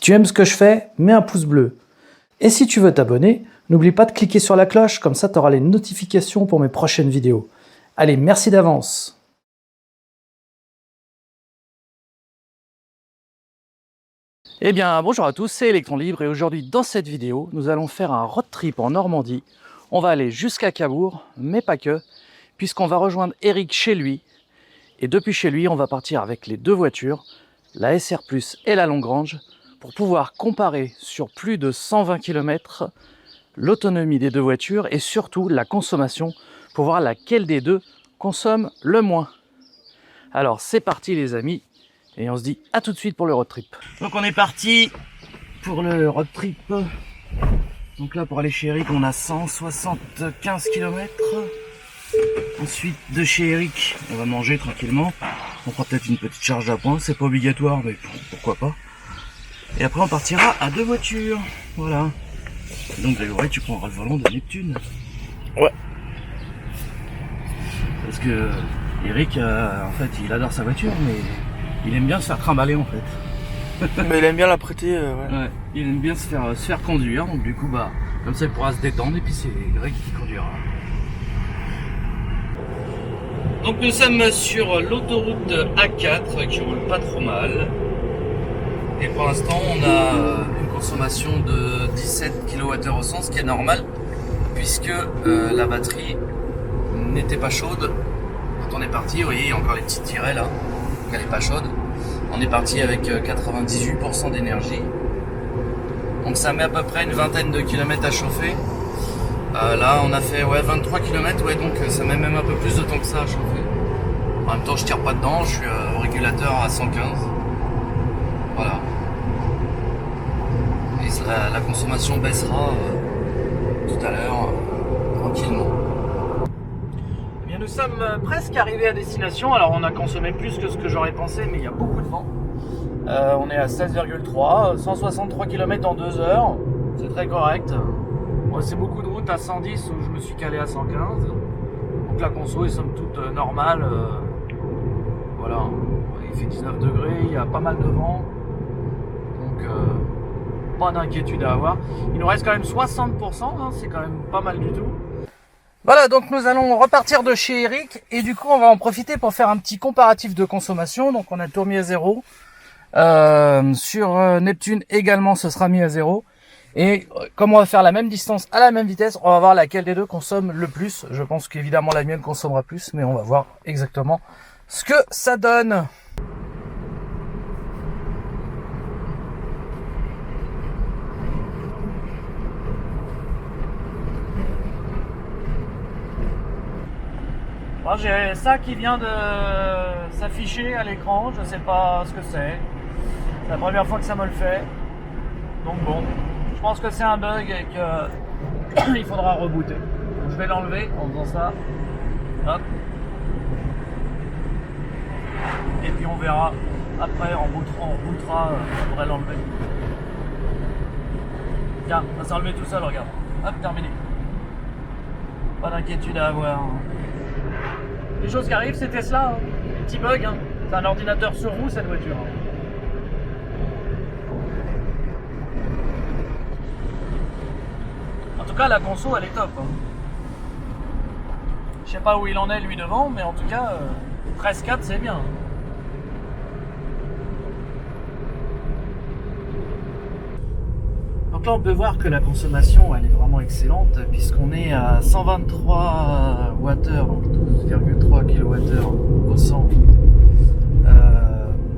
tu aimes ce que je fais, mets un pouce bleu. Et si tu veux t'abonner, n'oublie pas de cliquer sur la cloche, comme ça tu auras les notifications pour mes prochaines vidéos. Allez, merci d'avance. Eh bien, bonjour à tous, c'est Electron Libre et aujourd'hui dans cette vidéo, nous allons faire un road trip en Normandie. On va aller jusqu'à Cabourg, mais pas que, puisqu'on va rejoindre Eric chez lui. Et depuis chez lui, on va partir avec les deux voitures, la SR Plus et la Longrange, pour pouvoir comparer sur plus de 120 km l'autonomie des deux voitures et surtout la consommation pour voir laquelle des deux consomme le moins. Alors c'est parti les amis, et on se dit à tout de suite pour le road trip. Donc on est parti pour le road trip. Donc là pour aller chez Eric on a 175 km. Ensuite de chez Eric on va manger tranquillement. On fera peut-être une petite charge d'appoint, c'est pas obligatoire mais pourquoi pas. Et après on partira à deux voitures. Voilà. Donc Grégory tu prendras le volant de Neptune. Ouais. Parce que Eric en fait il adore sa voiture mais il aime bien se faire trimballer en fait. Mais il aime bien la prêter, ouais. Ouais, il aime bien se faire conduire, donc du coup bah comme ça il pourra se détendre et puis c'est Greg qui conduira. Donc nous sommes sur l'autoroute A4 qui roule pas trop mal. Et pour l'instant on a une consommation de 17 kWh au 100, ce qui est normal puisque la batterie n'était pas chaude quand on est parti. Vous voyez il y a encore les petits tirets là, donc elle n'est pas chaude. On est parti avec 98% d'énergie. Donc ça met à peu près une vingtaine de kilomètres à chauffer. Là on a fait 23 km, ouais, donc ça met même un peu plus de temps que ça à chauffer. En même temps je tire pas dedans, je suis au régulateur à 115. Voilà. Et la consommation baissera tout à l'heure tranquillement. Eh bien, nous sommes presque arrivés à destination. Alors on a consommé plus que ce que j'aurais pensé, mais il y a beaucoup de vent. On est à 16,3, 163 km en 2 heures, c'est très correct. Moi c'est beaucoup de route à 110 où je me suis calé à 115. Donc la conso est somme toute normale. Voilà, il fait 19 degrés, il y a pas mal de vent. Donc pas d'inquiétude à avoir. Il nous reste quand même 60%, hein, c'est quand même pas mal du tout. Voilà, donc nous allons repartir de chez Eric et du coup on va en profiter pour faire un petit comparatif de consommation. Donc on a tout mis à 0. Sur Neptune également ce sera mis à 0. Et comme on va faire la même distance à la même vitesse, on va voir laquelle des deux consomme le plus. Je pense qu'évidemment la mienne consommera plus, mais on va voir exactement ce que ça donne. Bon, j'ai ça qui vient de s'afficher à l'écran, je sais pas ce que c'est. C'est la première fois que ça me le fait. Donc bon, je pense que c'est un bug et qu'il faudra rebooter. Donc, je vais l'enlever en faisant ça. Hop. Et puis on verra après en bootera, on devrait l'enlever. Tiens, ça s'est enlevé tout seul, regarde. Hop, terminé. Pas d'inquiétude à avoir. Les choses qui arrivent, c'est Tesla, hein. Petit bug, hein. C'est un ordinateur sur roue cette voiture. En tout cas, la conso elle est top. Hein. Je sais pas où il en est lui devant, mais en tout cas, 13,4 c'est bien. Donc là, on peut voir que la consommation elle est vraiment excellente puisqu'on est à 123 Wh, donc 12,3 kWh au 100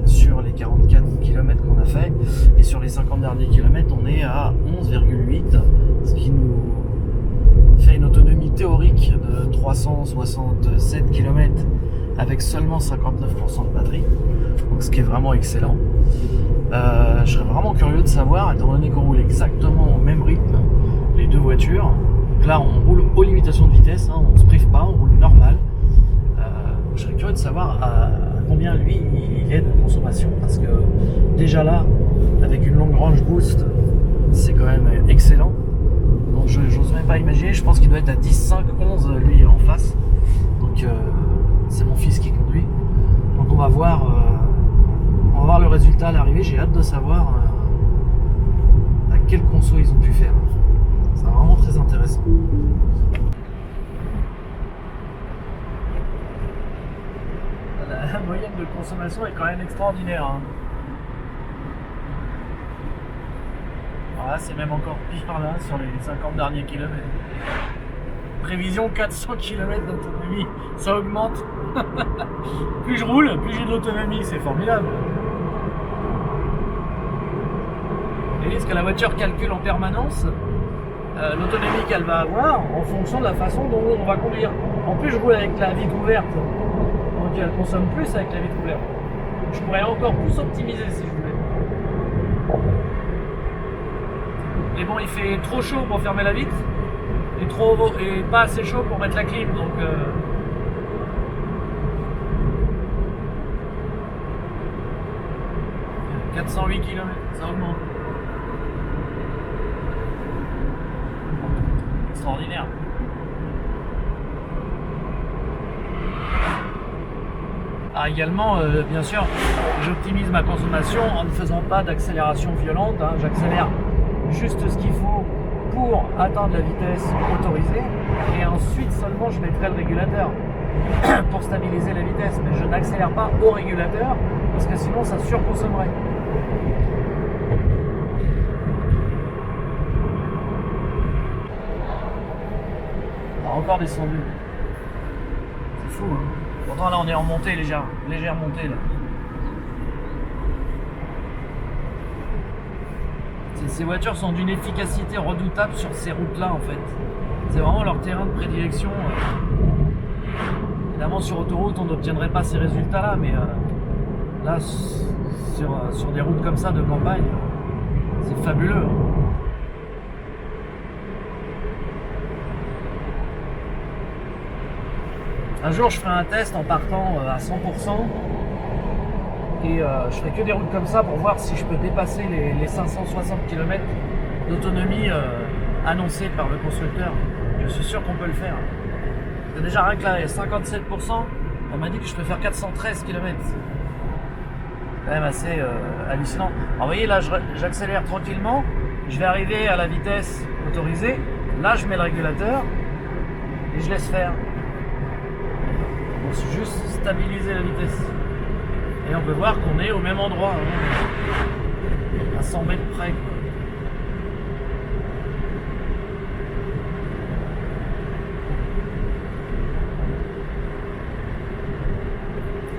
sur les 44 km qu'on a fait. Et sur les 50 derniers kilomètres, on est à 11,8, ce qui nous fait une autonomie théorique de 367 km avec seulement 59% de batterie, donc ce qui est vraiment excellent. Je serais vraiment curieux de savoir, étant donné qu'on roule exactement au même rythme les deux voitures. Donc là on roule aux limitations de vitesse, hein, on se prive pas, on roule normal. Je serais curieux de savoir à combien lui il est de consommation, parce que déjà là avec une Longrange Boost c'est quand même excellent. Donc je n'ose même pas imaginer, je pense qu'il doit être à 10, 5, 11 lui en face. Donc c'est mon fils qui conduit. Donc on va voir le résultat à l'arrivée, j'ai hâte de savoir quelle conso ils ont pu faire. C'est vraiment très intéressant. La moyenne de consommation est quand même extraordinaire. Hein. Alors là, c'est même encore pire là sur les 50 derniers kilomètres. Prévision 400 km d'autonomie, ça augmente. Plus je roule, plus j'ai de l'autonomie, c'est formidable. Et ce que la voiture calcule en permanence, l'autonomie qu'elle va avoir en fonction de la façon dont on va conduire. En plus, je roule avec la vitre ouverte, donc elle consomme plus avec la vitre ouverte. Je pourrais encore plus optimiser si je voulais. Mais bon, il fait trop chaud pour fermer la vitre et pas assez chaud pour mettre la clim, donc 408 km, ça augmente. Extraordinaire. Ah, également, bien sûr, j'optimise ma consommation en ne faisant pas d'accélération violente. Hein. J'accélère juste ce qu'il faut pour atteindre la vitesse autorisée et ensuite seulement je mettrai le régulateur pour stabiliser la vitesse. Mais je n'accélère pas au régulateur parce que sinon ça surconsommerait. Encore descendu. C'est fou, hein. Pourtant là on est en montée, légère montée là. Ces voitures sont d'une efficacité redoutable sur ces routes là en fait. C'est vraiment leur terrain de prédilection. Évidemment sur autoroute on n'obtiendrait pas ces résultats là, mais là sur des routes comme ça de campagne, c'est fabuleux. Hein. Un jour, je ferai un test en partant à 100% et je ferai que des routes comme ça pour voir si je peux dépasser les 560 km d'autonomie annoncée par le constructeur. Je suis sûr qu'on peut le faire. C'est déjà rien que là, 57%, on m'a dit que je peux faire 413 km. C'est quand même assez hallucinant. Alors vous voyez, là, j'accélère tranquillement. Je vais arriver à la vitesse autorisée. Là, je mets le régulateur et je laisse faire. C'est juste stabiliser la vitesse. Et on peut voir qu'on est au même endroit, hein, à 100 mètres près.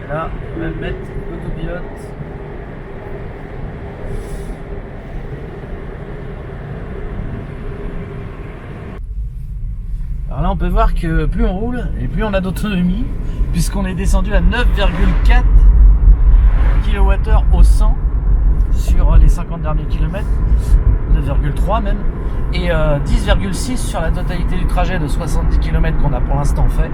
Et là, on va mettre l'autopilote. Alors là, on peut voir que plus on roule et plus on a d'autonomie, puisqu'on est descendu à 9,4 kWh au 100 sur les 50 derniers kilomètres, 9,3 même, et 10,6 sur la totalité du trajet de 70 km qu'on a pour l'instant fait.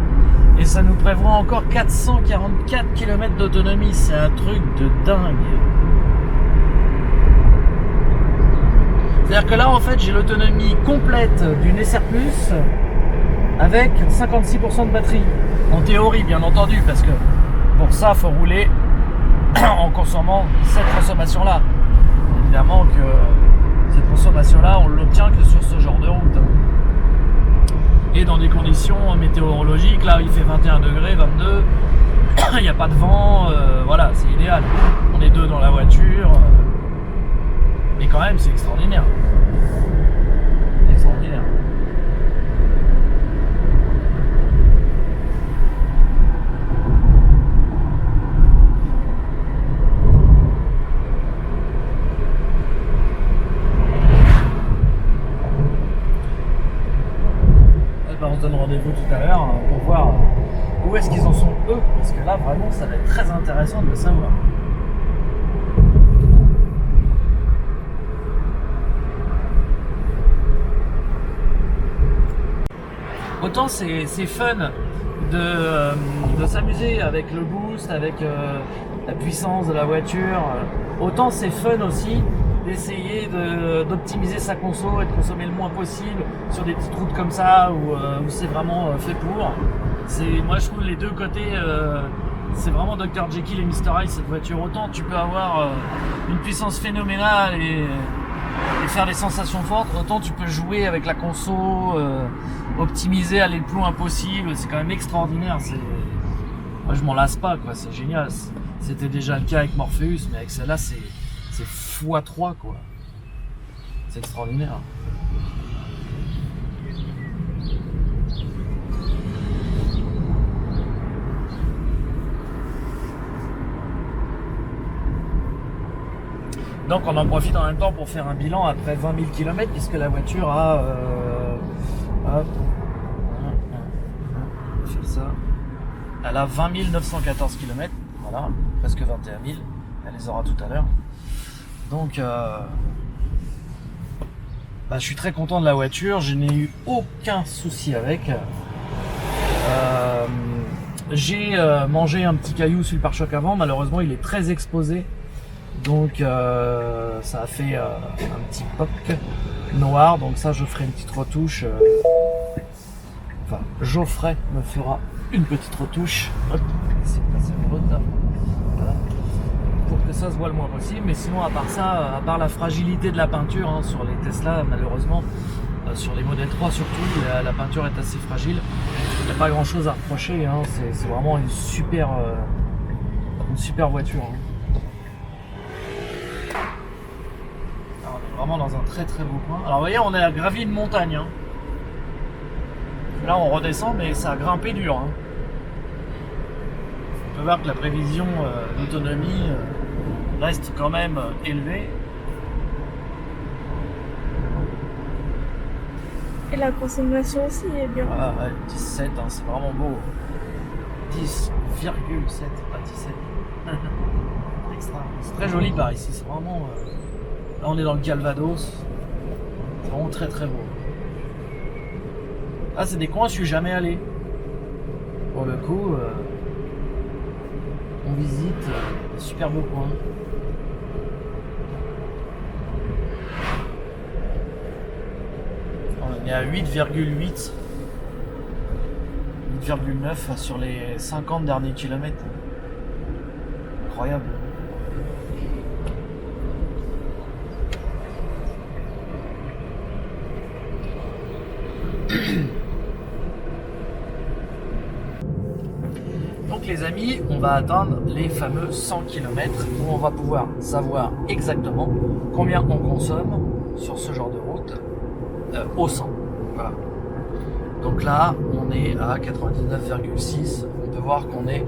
Et ça nous prévoit encore 444 km d'autonomie, c'est un truc de dingue. C'est-à-dire que là, en fait, j'ai l'autonomie complète d'une SR+, avec 56% de batterie. En théorie, bien entendu, parce que pour ça, il faut rouler en consommant cette consommation-là. Évidemment que cette consommation-là, on l'obtient que sur ce genre de route. Et dans des conditions météorologiques, là, il fait 21 degrés, 22, il n'y a pas de vent, voilà, c'est idéal. On est deux dans la voiture, mais quand même, c'est extraordinaire. Extraordinaire. On se donne rendez-vous tout à l'heure pour voir où est-ce qu'ils en sont eux, parce que là vraiment ça va être très intéressant de le savoir. Autant c'est fun de s'amuser avec le boost, avec la puissance de la voiture, autant c'est fun aussi d'essayer d'optimiser sa conso et de consommer le moins possible sur des petites routes comme ça où c'est vraiment fait pour. Moi je trouve les deux côtés, c'est vraiment Dr Jekyll et Mr Hyde cette voiture. Autant tu peux avoir une puissance phénoménale et et faire des sensations fortes, autant tu peux jouer avec la conso, optimiser, aller le plus loin possible. C'est quand même extraordinaire. Moi, je m'en lasse pas, quoi. C'est génial. C'était déjà le cas avec Morpheus, mais avec celle-là, c'est x3, quoi. C'est extraordinaire. Donc on en profite en même temps pour faire un bilan après 20 000 km, puisque la voiture a... hop, on fait ça. Elle a 20 914 km, voilà, presque 21 000, elle les aura tout à l'heure. Donc je suis très content de la voiture, je n'ai eu aucun souci avec. J'ai mangé un petit caillou sur le pare-choc avant, malheureusement il est très exposé. Donc ça a fait un petit pop noir, donc ça je ferai une petite retouche. Enfin, Geoffrey me fera une petite retouche. Hop, c'est passé en route là. Voilà. Pour que ça se voit le moins possible. Mais sinon, à part ça, à part la fragilité de la peinture hein, sur les Tesla, malheureusement, sur les modèles 3 surtout, la peinture est assez fragile. Il n'y a pas grand chose à reprocher. Hein. C'est vraiment une super voiture. Hein. Vraiment dans un très très beau coin. Alors vous voyez, on a gravi une montagne. Hein. Là on redescend, mais ça a grimpé dur. Hein. On peut voir que la prévision d'autonomie reste quand même élevée. Et la consommation aussi est bien. Ah, ouais, 17, hein, c'est vraiment beau. 10,7, pas 17. Extra. C'est très joli par ici, c'est vraiment... Là on est dans le Calvados, c'est vraiment très très beau. Ah c'est des coins où je suis jamais allé. Pour le coup, on visite des super beaux coins. On est à 8,8, 8,9 sur les 50 derniers kilomètres. Incroyable. Donc les amis, on va atteindre les fameux 100 km où on va pouvoir savoir exactement combien on consomme sur ce genre de route au 100. Voilà. Donc là, on est à 99,6. On peut voir qu'on est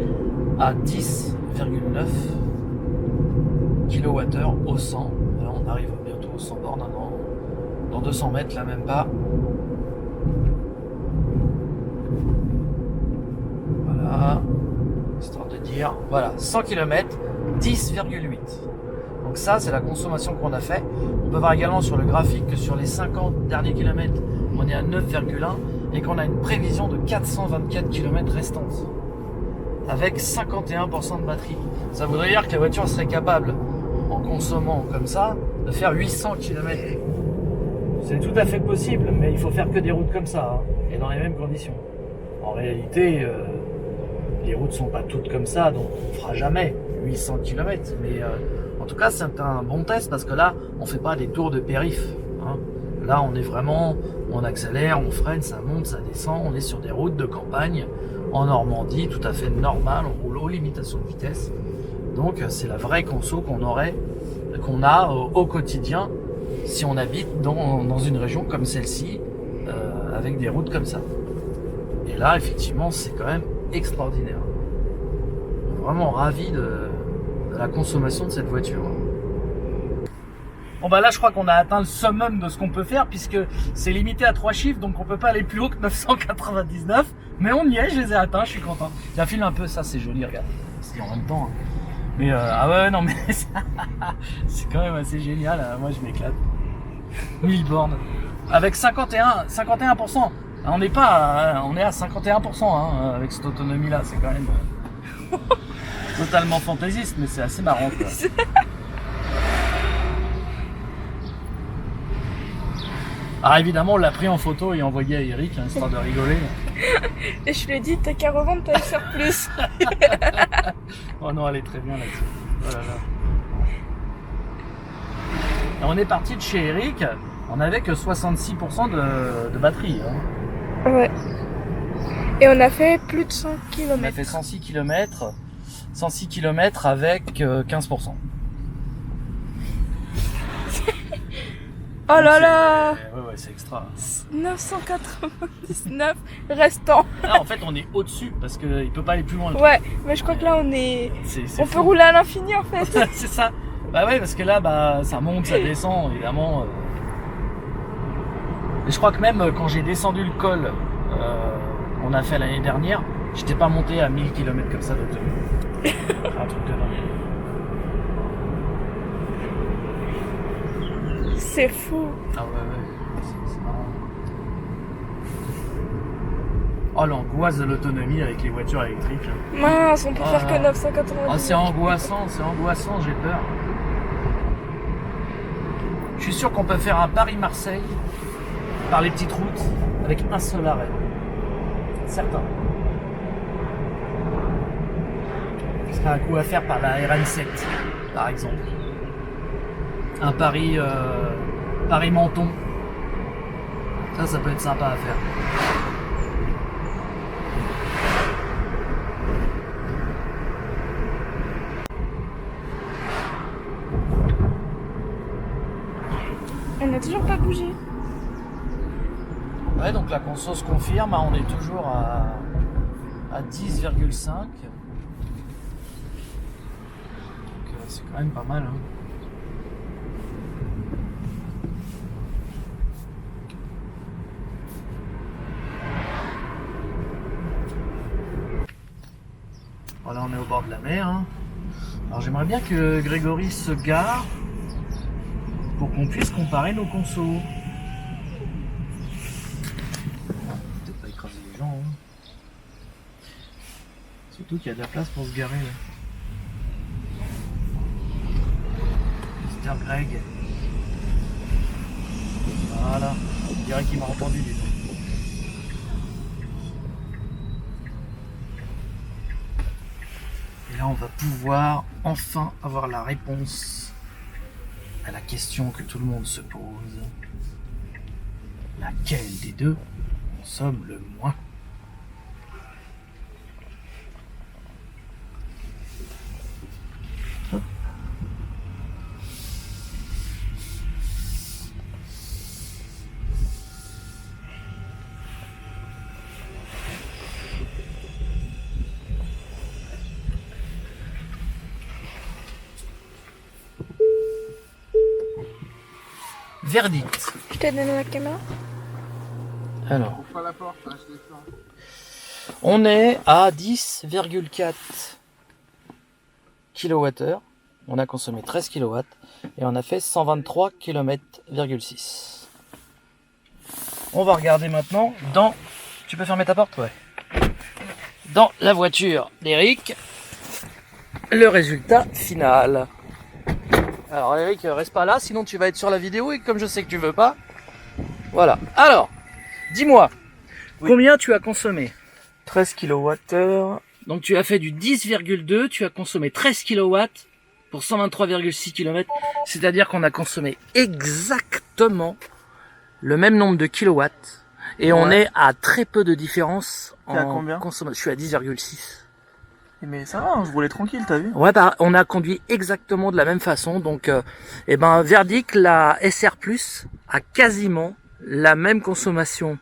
à 10,9 kWh au 100. Voilà, on arrive bientôt aux 100 bornes dans 200 mètres, là même pas. Voilà, histoire de dire, voilà, 100 km, 10,8. Donc ça, c'est la consommation qu'on a fait. On peut voir également sur le graphique que sur les 50 derniers kilomètres, on est à 9,1 et qu'on a une prévision de 424 km restantes avec 51% de batterie. Ça voudrait dire que la voiture serait capable, en consommant comme ça, de faire 800 km. C'est tout à fait possible, mais il faut faire que des routes comme ça, hein, et dans les mêmes conditions. En réalité, les routes sont pas toutes comme ça, donc on fera jamais 800 km. Mais en tout cas, c'est un bon test parce que là, on fait pas des tours de périph. Hein. Là, on est vraiment, on accélère, on freine, ça monte, ça descend. On est sur des routes de campagne en Normandie, tout à fait normal. On roule aux limitations de vitesse. Donc, c'est la vraie conso qu'on a au quotidien si on habite dans une région comme celle-ci, avec des routes comme ça. Et là, effectivement, c'est quand même extraordinaire. Vraiment ravi de la consommation de cette voiture. Bon bah là je crois qu'on a atteint le summum de ce qu'on peut faire puisque c'est limité à 3 chiffres, donc on peut pas aller plus haut que 999, mais on y est, je les ai atteints, je suis content. J'affile un peu, ça c'est joli, regarde, c'est en même temps. Hein. Mais ah ouais non mais c'est quand même assez génial, hein. Moi je m'éclate. 1000 bornes avec 51%. On n'est pas, on est à 51% hein, avec cette autonomie là, c'est quand même totalement fantaisiste, mais c'est assez marrant quoi. Alors évidemment on l'a pris en photo et envoyé à Eric, hein, histoire de rigoler. Et je lui ai dit, t'as qu'à revendre, t'as faire plus. Oh non, elle est très bien là-dessus. Oh là là. Et on est parti de chez Eric, on avait que 66% de batterie. Hein. Ouais. Et on a fait plus de 100 km. On a fait 106 km avec 15%. Oh là là. Ouais, c'est extra. 999 restants. Là, en fait, on est au-dessus parce qu'il peut pas aller plus loin. Ouais, mais je crois que là, on est... C'est on fou. peut rouler à l'infini, en fait. C'est ça. Bah ouais, parce que là, bah, ça monte, ça descend, évidemment. Et je crois que même quand j'ai descendu le col, on a fait l'année dernière, j'étais pas monté à 1000 km comme ça d'autonomie. Un truc de dingue. C'est fou. Ah ouais. C'est marrant. Oh, l'angoisse de l'autonomie avec les voitures électriques. Mince, on peut faire que Ah, 999. c'est angoissant, j'ai peur. Je suis sûr qu'on peut faire un Paris-Marseille par les petites routes avec un seul arrêt. Certain. Ce serait un coup à faire par la RN7, par exemple. Un Paris-Menton. Ça peut être sympa à faire. On n'a toujours pas bougé. Ouais, donc la conso se confirme, hein, on est toujours à 10,5. Donc c'est quand même pas mal. Hein. Voilà, on est au bord de la mer. Hein. Alors j'aimerais bien que Grégory se gare pour qu'on puisse comparer nos consos. Peut-être pas écraser les gens. Hein. Surtout qu'il y a de la place pour se garer. Là. Mr. Greg. Voilà. On dirait qu'il m'a entendu du coup. Et là on va pouvoir enfin avoir la réponse à la question que tout le monde se pose. Laquelle des deux consomme le moins? Hop. Verdict. Je t'ai donné la caméra. Alors, on est à 10,4 kWh. On a consommé 13 kW et on a fait 123 km,6. On va regarder maintenant dans... Tu peux fermer ta porte? Ouais. Dans la voiture d'Eric, le résultat final. Alors Eric, reste pas là, sinon tu vas être sur la vidéo et comme je sais que tu veux pas, voilà. Alors, dis-moi, oui. Combien tu as consommé? 13 kWh. Donc tu as fait du 10,2, tu as consommé 13 kW pour 123,6 km, c'est-à-dire qu'on a consommé exactement le même nombre de kilowatts et on est à très peu de différence en consommation. Je suis à 10,6. Mais ça va, je roulais tranquille, t'as vu? Ouais, bah, on a conduit exactement de la même façon. Donc, verdict, la SR Plus a quasiment la même consommation.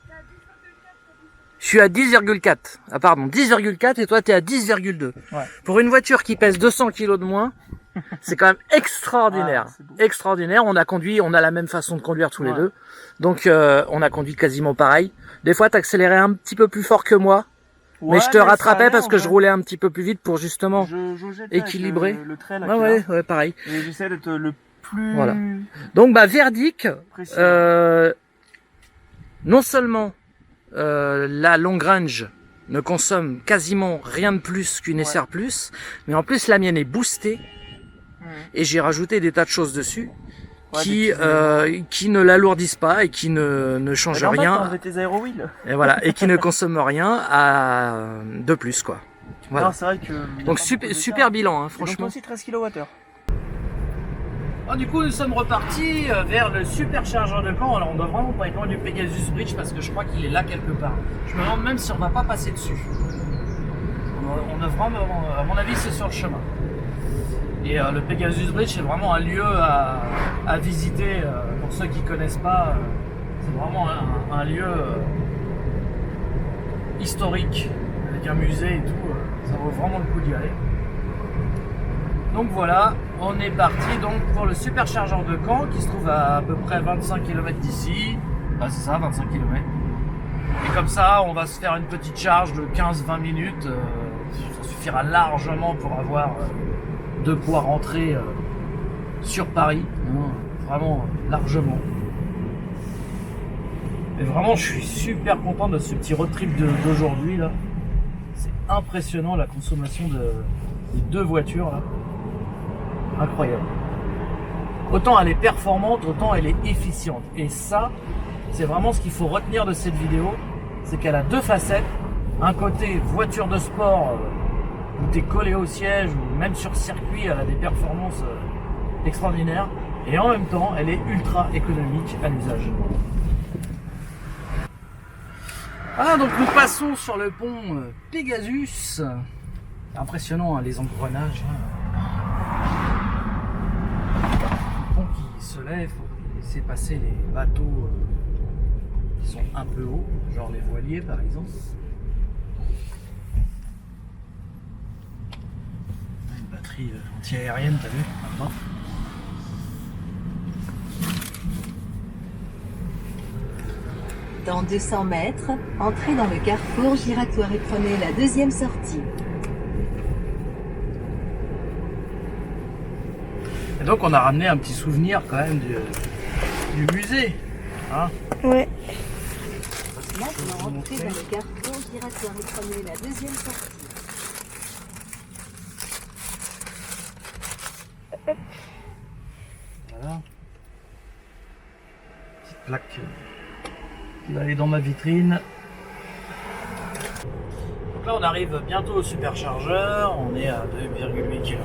Je suis à 10,4. Ah, pardon, 10,4 et toi, t'es à 10,2. Ouais. Pour une voiture qui pèse 200 kg de moins, c'est quand même extraordinaire. Extraordinaire. On a la même façon de conduire tous les deux. Donc, on a conduit quasiment pareil. Des fois, t'accélérais un petit peu plus fort que moi. Ouais, mais je te rattrapais parce que je roulais un petit peu plus vite pour justement équilibrer. Le trait, là, ouais, pareil. Et j'essaie d'être le plus... Voilà. Donc, verdict, non seulement la long range ne consomme quasiment rien de plus qu'une SR+, mais en plus la mienne est boostée et j'ai rajouté des tas de choses dessus. Qui ne l'alourdissent pas et qui ne changent rien. Tes aérowheels. Et voilà, et qui ne consomment rien de plus, quoi. Voilà. C'est vrai que... Donc super bilan, hein, franchement. Donc aussi 13 kWh. Du coup, nous sommes repartis vers le superchargeur de Caen. Alors, on doit vraiment pas être loin du Pegasus Bridge parce que je crois qu'il est là quelque part. Je me demande même si on va pas passer dessus. On a vraiment, à mon avis, c'est sur le chemin. Et le Pegasus Bridge, c'est vraiment un lieu à visiter. Pour ceux qui connaissent pas, c'est vraiment un lieu historique avec un musée et tout. Ça vaut vraiment le coup d'y aller. Donc voilà, on est parti donc pour le superchargeur de Caen qui se trouve à peu près 25 km d'ici. Ah, c'est ça, 25 km. Et comme ça, on va se faire une petite charge de 15-20 minutes. Ça suffira largement pour avoir de quoi rentrer sur Paris. Vraiment largement. Et vraiment, je suis super content de ce petit road trip d'aujourd'hui là. C'est impressionnant la consommation des deux voitures là. Incroyable. Autant elle est performante, autant elle est efficiente. Et ça, c'est vraiment ce qu'il faut retenir de cette vidéo, c'est qu'elle a deux facettes. Un côté voiture de sport où tu es collé au siège ou même sur circuit, elle a des performances extraordinaires. Et en même temps, elle est ultra économique à l'usage. Voilà, donc nous passons sur le pont Pegasus. Impressionnant hein, les engrenages. Le pont qui se lève pour laisser passer les bateaux qui sont un peu hauts, genre les voiliers par exemple. Une batterie anti-aérienne, t'as vu maintenant. Dans 200 mètres, entrez dans le carrefour giratoire et prenez la deuxième sortie. Et donc on a ramené un petit souvenir quand même du musée. Hein. Ouais. Maintenant, entrez dans le carrefour giratoire et prenez la deuxième sortie. Voilà. Petite plaque qui va aller dans ma vitrine. Donc là on arrive bientôt au superchargeur, on est à 2,8 km.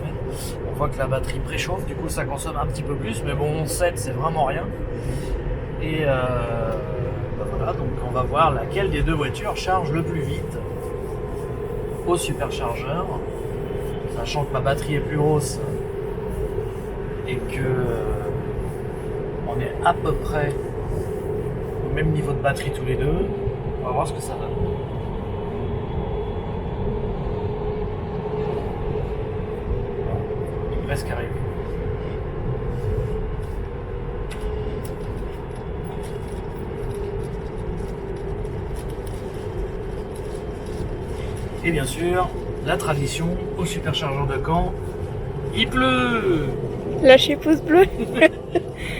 On voit que la batterie préchauffe, du coup ça consomme un petit peu plus, mais bon 7 c'est vraiment rien. Et voilà, donc on va voir laquelle des deux voitures charge le plus vite au superchargeur, sachant que ma batterie est plus grosse et que on est à peu près au même niveau de batterie tous les deux. On va voir ce que ça donne. On est presque arrivé. Et bien sûr, la tradition au superchargeur de Caen, il pleut. Lâchez pouce bleu.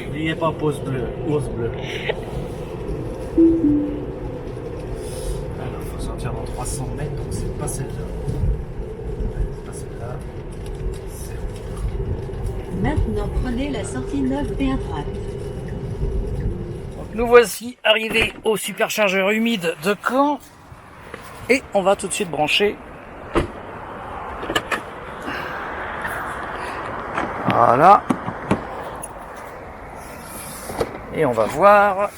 N'oubliez pas pouce bleu. Alors, il faut sortir dans 300 mètres, donc c'est pas celle-là. C'est pas celle-là. C'est l'autre. Maintenant, prenez la sortie 9B à droite. Donc, nous voici arrivés au superchargeur humide de Caen. Et on va tout de suite brancher. Voilà. Et on va voir.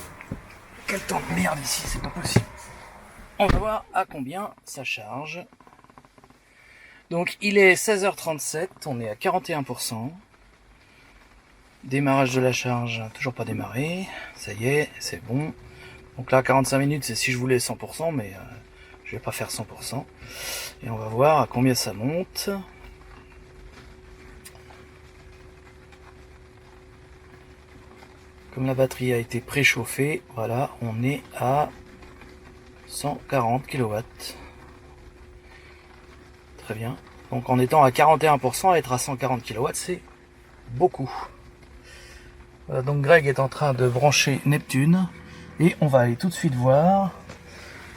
Quel temps de merde ici, c'est pas possible. On va voir à combien ça charge. Donc il est 16h37, on est à 41%. Démarrage de la charge, toujours pas démarré. Ça y est, c'est bon. Donc là 45 minutes, c'est si je voulais 100%, mais je vais pas faire 100%. Et on va voir à combien ça monte. Comme la batterie a été préchauffée, voilà, on est à 140 kW. Très bien. Donc en étant à 41%, être à 140 kW, c'est beaucoup. Voilà, donc Greg est en train de brancher Neptune. Et on va aller tout de suite voir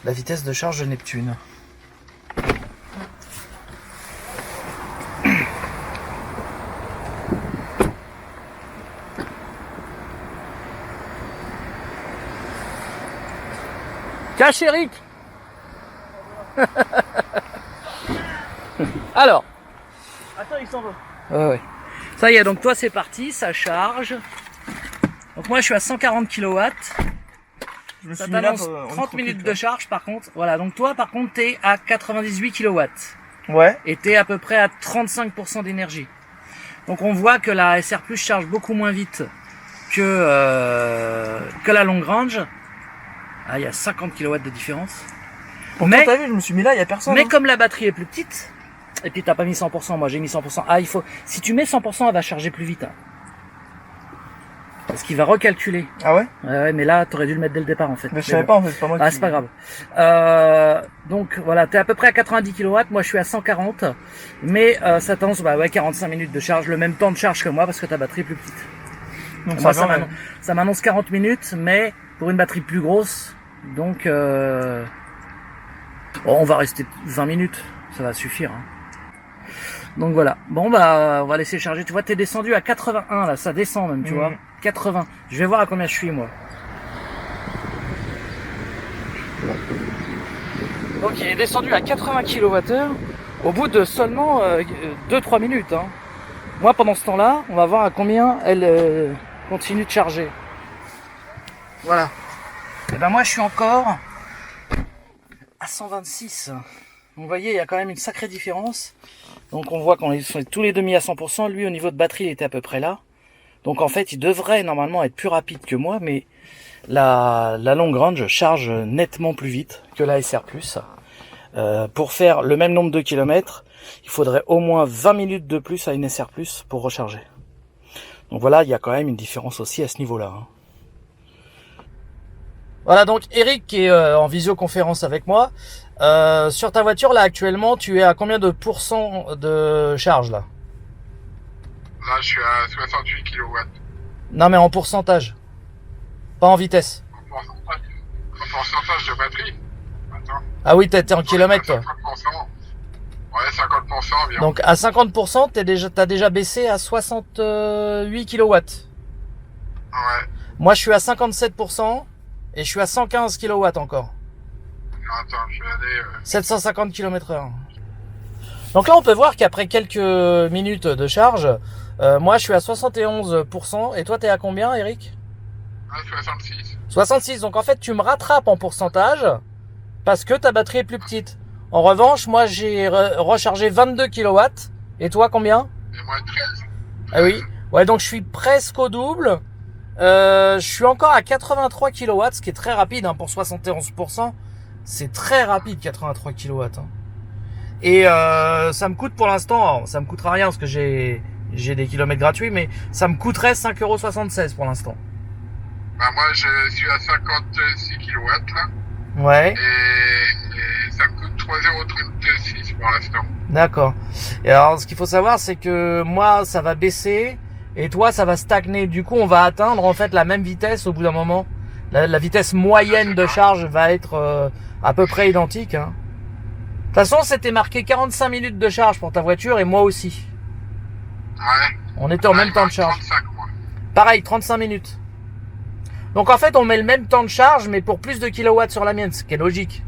la vitesse de charge de Neptune. Cache Eric. Alors. Attends, il s'en va. Ouais. Ça y est, donc toi c'est parti, ça charge. Donc moi je suis à 140 kW. Je me Ça suis mis là t'annonce pour- 30 minutes de charge par contre. Voilà, donc toi par contre t'es à 98 kW. Ouais. Et t'es à peu près à 35% d'énergie. Donc on voit que la SR Plus charge beaucoup moins vite que la long range. Ah, il y a 50 kW de différence. Pourtant, Mais- t'as vu, je me suis mis là, il y a personne. Mais hein. comme la batterie est plus petite, et puis t'as pas mis 100%, moi j'ai mis 100%. Ah, il faut, si tu mets 100%, elle va charger plus vite. Hein. Parce qu'il va recalculer. Ah ouais? Ouais, mais là, t'aurais dû le mettre dès le départ en fait. Mais je Mais savais bon. pas en fait, c'est pas moi Ah, qui... c'est pas grave. Donc voilà, t'es à peu près à 90 kW, moi je suis à 140, mais ça t'annonce 45 minutes de charge, le même temps de charge que moi parce que ta batterie est plus petite. Donc Moi, ça va, ça m'annonce 40 minutes, mais pour une batterie plus grosse, donc on va rester 20 minutes, ça va suffire. Hein. Donc voilà, bon bah on va laisser charger, tu vois t'es descendu à 81 là, ça descend même, tu vois, 80, je vais voir à combien je suis moi. Donc il est descendu à 80 kWh au bout de seulement 2-3 minutes. Hein. Moi pendant ce temps-là, on va voir à combien elle continue de charger. Voilà. Et ben moi je suis encore à 126. Donc vous voyez, il y a quand même une sacrée différence. Donc on voit qu'on est tous les deux mis à 100%. Lui au niveau de batterie il était à peu près là. Donc en fait il devrait normalement être plus rapide que moi, mais la long range charge nettement plus vite que la SR+. Pour faire le même nombre de kilomètres, il faudrait au moins 20 minutes de plus à une SR+, pour recharger. Donc voilà, il y a quand même une différence aussi à ce niveau-là. Hein. Voilà, donc Eric qui est en visioconférence avec moi. Sur ta voiture, là, actuellement, tu es à combien de pourcents de charge, là? Là, je suis à 68 kW. Non, mais en pourcentage. Pas en vitesse. En pourcentage de batterie. Attends. Ah oui, t'es en kilomètres, toi. 50%. Ouais, 50% environ. Donc à 50%, t'as déjà baissé à 68 kW. Ouais. Moi, je suis à 57% et je suis à 115 kW encore. Attends, je vais aller... 750 km/h. Donc là, on peut voir qu'après quelques minutes de charge, moi, je suis à 71% et toi, t'es à combien, Eric? à 66. 66. Donc en fait, tu me rattrapes en pourcentage parce que ta batterie est plus petite. En revanche, moi, j'ai rechargé 22 kW. Et toi, combien? Et moi, 13. Ah oui. Ouais, donc je suis presque au double. Je suis encore à 83 kW, ce qui est très rapide hein, pour 71%. C'est très rapide, 83 kW. Hein. Et ça me coûte pour l'instant, ça me coûtera rien parce que j'ai des kilomètres gratuits, mais ça me coûterait 5,76 € pour l'instant. Bah, moi, je suis à 56 kW, là. Ouais. Et ça me coûte 3,36 € pour l'instant. D'accord. Et alors, ce qu'il faut savoir, c'est que moi, ça va baisser et toi, ça va stagner. Du coup, on va atteindre en fait la même vitesse au bout d'un moment. La vitesse moyenne de charge va être à peu près identique. Hein. De toute façon, c'était marqué 45 minutes de charge pour ta voiture et moi aussi. Ouais. On était en même temps de charge. 35, moi. Pareil, 35 minutes. Donc en fait, on met le même temps de charge, mais pour plus de kilowatts sur la mienne, ce qui est logique.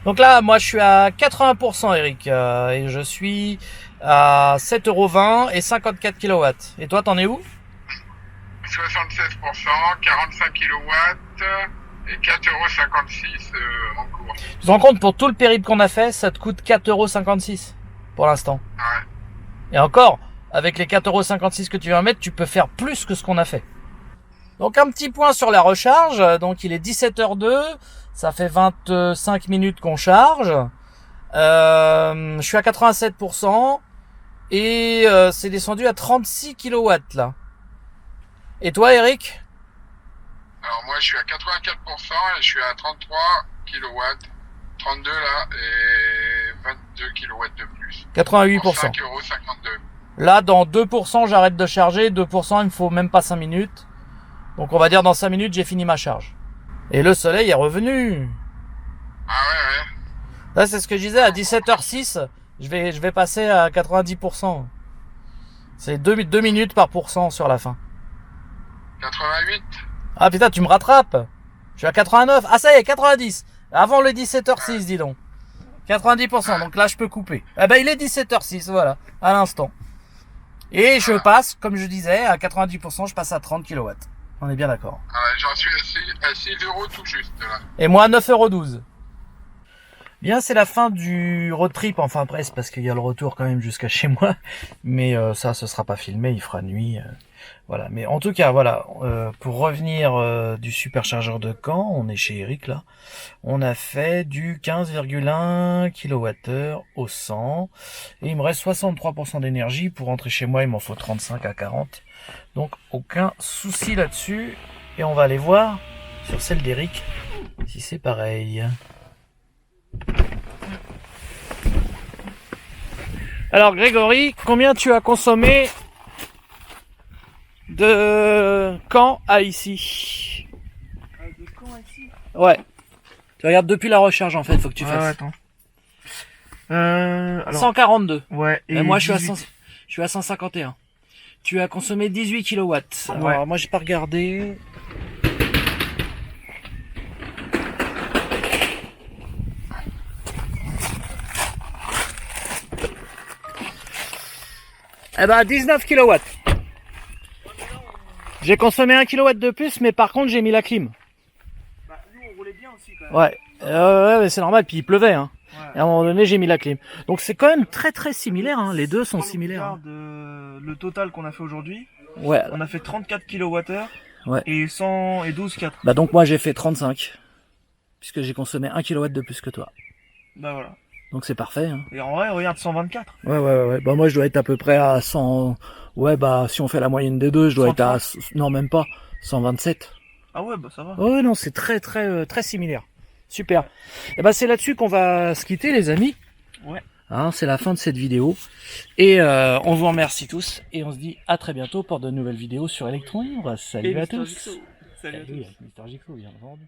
Donc là, moi, je suis à 80%, Eric, et je suis à 7,20 € et 54 kW. Et toi, t'en es où? 76%, 45 kW et 4,56 € en cours. Tu te rends compte, pour tout le périple qu'on a fait, ça te coûte 4,56 € pour l'instant. Ouais. Et encore, avec les 4,56 € que tu viens mettre, tu peux faire plus que ce qu'on a fait. Donc un petit point sur la recharge, donc il est 17h02, ça fait 25 minutes qu'on charge. Je suis à 87% et c'est descendu à 36 kW là. Et toi, Eric? Alors moi, je suis à 84% et je suis à 33 kW, 32 là et 22 kW de plus. 88%. Pour 5,52 €. Là, dans 2%, j'arrête de charger. 2%, il me faut même pas 5 minutes. Donc on va dire dans 5 minutes, j'ai fini ma charge. Et le soleil est revenu. Ah ouais, ouais. Là, c'est ce que je disais, à 17h06, je vais passer à 90%. C'est 2 minutes par pourcent sur la fin. 88. Ah putain, tu me rattrapes. Je suis à 89. Ah ça y est, 90. Avant le 17h06, dis donc. 90%, donc là je peux couper. Ah ben il est 17h06, voilà, à l'instant. Et je passe, comme je disais, à 90%, je passe à 30 kW. On est bien d'accord. J'en suis à 6 € tout juste là. Et moi, 9,12 €. Bien, c'est la fin du road trip, enfin presque, parce qu'il y a le retour quand même jusqu'à chez moi. Mais ça, ce sera pas filmé, il fera nuit. Voilà. Mais en tout cas, voilà, pour revenir du superchargeur de Caen, on est chez Eric là. On a fait du 15,1 kWh au 100. Et il me reste 63% d'énergie. Pour rentrer chez moi, il m'en faut 35 à 40. Donc, aucun souci là-dessus. Et on va aller voir sur celle d'Eric si c'est pareil. Alors Grégory, combien tu as consommé de Caen à ici? De quand ici? Ouais. Tu regardes depuis la recharge en fait, faut que tu fasses. attends. Alors, 142. ouais. Et moi je 18. suis à 151. Tu as consommé 18 kW. Alors Ouais. moi j'ai pas regardé. Eh ben 19 kW. J'ai consommé 1 kW de plus, mais par contre j'ai mis la clim. Bah, nous, on roulait bien aussi, quand même. Ouais, ouais, c'est normal, puis il pleuvait, hein. Ouais. Et à un moment donné, j'ai mis la clim. Donc c'est quand même très très similaire, hein. Les deux sont Si on similaires. Hein. regarde, le total qu'on a fait aujourd'hui, Ouais. on a fait 34 kWh Ouais. et 112,4. Bah donc moi j'ai fait 35, puisque j'ai consommé 1 kW de plus que toi. Bah voilà. Donc c'est parfait. Hein. Et en vrai, regarde, 124. Ouais. Bah moi je dois être à peu près à 100. Ouais, bah si on fait la moyenne des deux, je dois être à. Non, même pas. 127. Ah ouais, bah ça va. Ouais, non, c'est très très similaire. Super. Et ben c'est là-dessus qu'on va se quitter, les amis. Ouais. Hein, c'est la fin de cette vidéo. Et on vous remercie tous. Et on se dit à très bientôt pour de nouvelles vidéos sur Electron Libre. Salut à tous. Salut à tous. Salut, avec Mister Jigsaw, bien entendu.